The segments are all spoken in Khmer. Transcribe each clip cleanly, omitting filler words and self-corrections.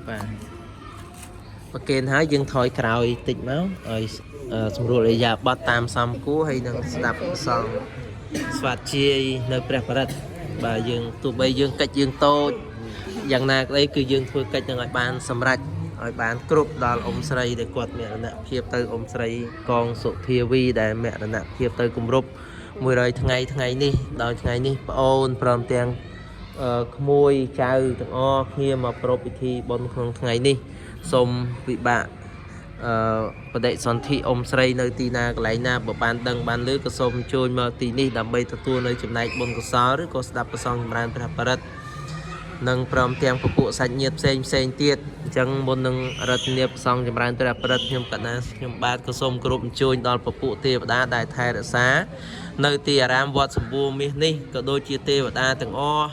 បាទប្រកេនហើយយើងថយក្រោយតិចមកឲ្យសម្រួលអេយ៉ាបត់តាមសំគួរហើយនឹងស្ដាប់ប្រសងស្វាតជាយនៅព្រះបរិត្តបាទយើងទោះបីយើងកិច្ចយើងតូចយ៉ាងណាក្តីគឺយើងធ្វើកិច្ចនឹងឲ្យបានសម្រេចឲ្យបានគ្រប់ដល់អ៊ំស្រីដែលគាត់មរណភាពទៅអ៊ំស្រីកងសុភាវីដែលមរណភាពទៅគម្រប់100ថ្ងៃនេះដល់ថ្ងៃនេះប្អូនព្រមទាំងក្មួយចៅទាំងអស់គ្នាមកប្រពៃពិធីបុណ្យក្នុងថ្ងៃនេះសូមវិបាកបដិសន្ធិអ៊ំស្រីនៅទីណាកន្លែងណាបើបានដឹងបានឮក៏សូមអញ្ជើញមកទីនេះដើម្បីទទួលនៅចំណែកបុណ្យកុសលឬក៏ស្ដាប់ប្រសងចម្រើនព្រះបរិត្តនិងព្រមទាំងពពួកសាច់ញាតិផ្សេងទៀតអញ្ចឹងមុននឹងរដ្ឋាភិបាលប្រសងចម្រើនព្រះបរិត្តខ្ញុំកណាខ្ញុំបាទក៏សូមគោរពអញ្ជើញដល់ពពួកទេវតាដែលថែរក្សានៅទីអារាមវត្តសម្បូរមាសនេះក៏ដូចជាទេវតាទាំងអស់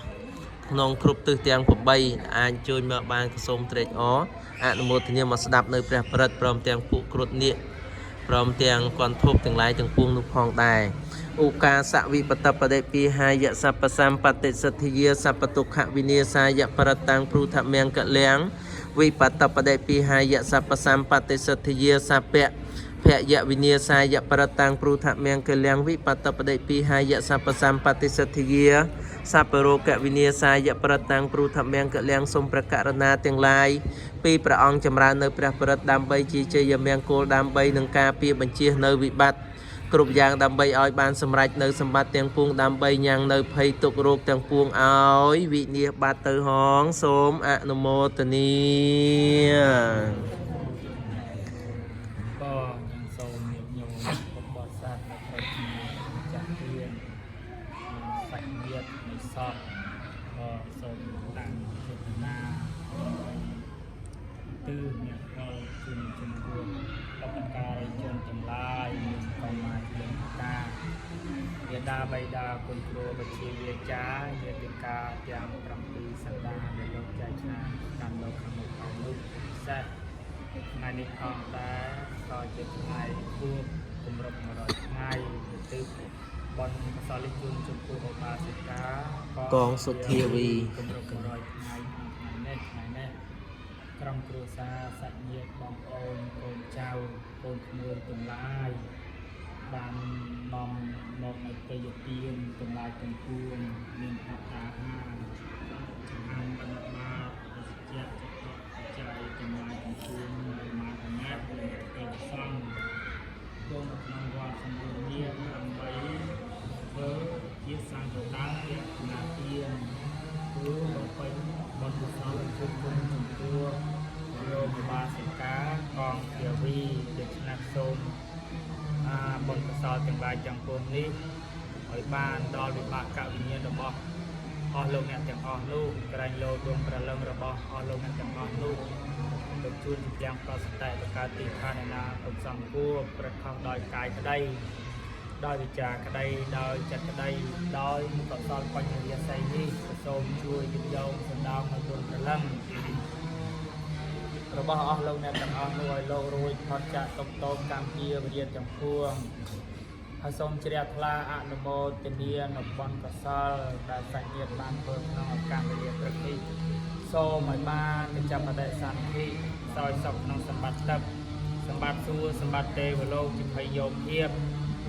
ក្នុងគ្រប់ទិសទាំង8អាចអញ្ជើញមកបានក៏សូមត្រេកអរអនុមោទនាមកស្ដាប់នៅព្រះបរិត្តព្រមទាំងពួកគ្រុឌនាគព្រមទាំងគន្ធភពទាំងឡាយទាំងពួងនោះផងដែរឧកាសវិបតបដិពីហាយសពសម្បតិសិទ្ធិយាសពទុក្ខវិនាសាយបរតាំងព្រុធមង្គលៀងវិបតបដិពីហាយសពសម្បតិសិទ្ធិយាសពៈភយវិនាសាយបរតាំងព្រុធមង្គលៀងវិបតបដិពីហាយសពសម្បតិសិទ្ធិយាសពរោគវិនាសាយបរតាំងព្រុធមង្គលៀងសូមប្រករណាទាំងឡាយពីព្រះអង្គចម្រើននៅព្រះបរិត្តដើម្បីជាជ័យមង្គលដើម្បីនឹងការពារបញ្ជានៅវិបត្តិគ្រប់យ៉ាងដើម្បីឲ្យបានសម្រេចនៅសម្បត្តិទាំងពួងដើម្បីញ៉ាំងនៅភ័យទុក្ខរោគទាំងពួងឲ្យវិនាសបាត់ទៅហងសូមអនុមោទនាក៏យើងសូមញោមពុទ្ធបរិស័ទនៅក្នុងចាស់ទានសាច់ញាតិនៃសពក៏សូមតាំងចេតនាទិអ្នកក៏ជូនចំពោះបព្វការីជនទាំងឡាយក៏មកជាតាមេដាបៃតាគុណគ្រូបជាវាចាញាតិកាទាំង7សន្តានដែលលោកចែកឆ្នាំតាមលោកខាងមុខផងនោះពិសេសថ្ងៃនេះផងដែរក៏ជាថ្ងៃគួបគម្រប់100ថ្ងៃទិដ្ឋបនកសលជូនចំពោះឧបាសិកាកងសុធាវីគម្រប់100ថ្ងៃថ្ងៃនេះក្រុមគ្រួសារសាច់ញាតិបងប្អូនកូនចៅកូនក្មួយទាំងឡាយបាននាំមកនៅទេយទានទាំងឡាយទាំងពួងមានអត្តាហាចំណានបណ្ឌបាជាចៃទាំងឡាយទាំងពួងមកអំណាចនៃព្រះសង្ឃគង់ក្នុងវត្តសម្បូរមាសដើម្បីធ្វើជាសង្ឃដានជាណាទានគឺបំពេញបុណ្យកុសលជូនគុណចំពោះលោកឧបាសិកាកងធាវីដូច្នេះសូមបុណ្យកុសលទាំងឡាយទាំងពួងនេះឲ្យបានដល់វិបាកវិញ្ញាណរបស់អស់លោកអ្នកទាំងអស់នោះក្រែងលោដួងប្រលឹងរបស់អស់លោកអ្នកទាំងអស់នោះលោកជួនជាទាំងប្រសតេបកើតទីឋានណាទុកសំគួរប្រខំដោយកាយក្តីដោយវិចារក្តីដោយចិត្តក្តីដោយកុសលបញ្ញវិស័យនេះសូមជួយយល់យោងសំដៅមកដួងប្រលឹងរបស់អស់លោកអ្នកទាំងអស់នោះឲ្យលោករួចផុតចាកទុក្ខទោសកម្មពៀវិរិយទាំងពួងហើយសូមជ្រះថ្លាអនុមោទនានៅបុណ្យកុសលដែលសាច់ញាតិបានធ្វើក្នុងឱកាសវេលាព្រឹកនេះសូមឲ្យបានទៅចាប់បដិសន្ធិសោយសុខក្នុងសម្បត្តិទឹកសម្បត្តិសួគ៌សម្បត្តិទេវលោកជាភ័យយោភាព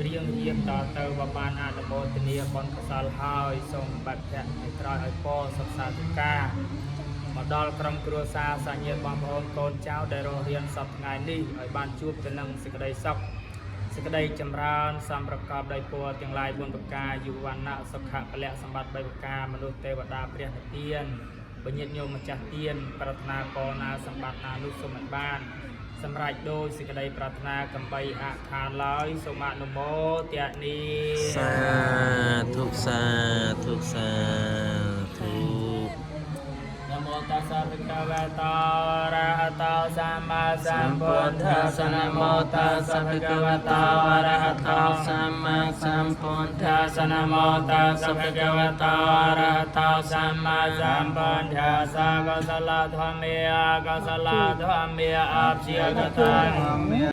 រៀងរៀងតទៅបបានអនុមោទនាបុណ្យកុសលហើយសូមបាត់ភ័ក្រឲ្យក្រោយឲ្យពរសុខសាធិការមកដល់ក្រុមគ្រួសារសាច់ញាតិបងប្អូនកូនចៅដែលរស់រានសពថ្ងៃនេះឲ្យបានជួបទៅនឹងសេចក្តីសុខសេចក្តីចម្រើនសំប្រកបដោយពរទាំងឡាយ4ប្រការយុវណ្ណៈសុខៈពលៈសម្បត្តិ3ប្រការមនុស្សទេវតាព្រះនិព្វានបញ្ញត្តិញោមម្ចាស់ទានប្រាថ្នាពរណាសម្បត្តិណានោះសូមឲ្យបានសម្រាប់ដោយសេចក្តីប្រាថ្នាកំបីអខានឡើយសូមអនុមោទនាសាធុសាធុសាធុนะโมตัสสะภะคะวะโตอะระหะโตสัมมาสัมพุทธัสสะนะโมตัสสะภะคะวะโตอะระหะโตสัมมาสัมพุทธัสสะนะโมตัสสะภะคะวะโตอะระหะโตสัมมาสัมพุทธัสสะกะสะละธัมเมกะสะละธัมเมอภิยกตัง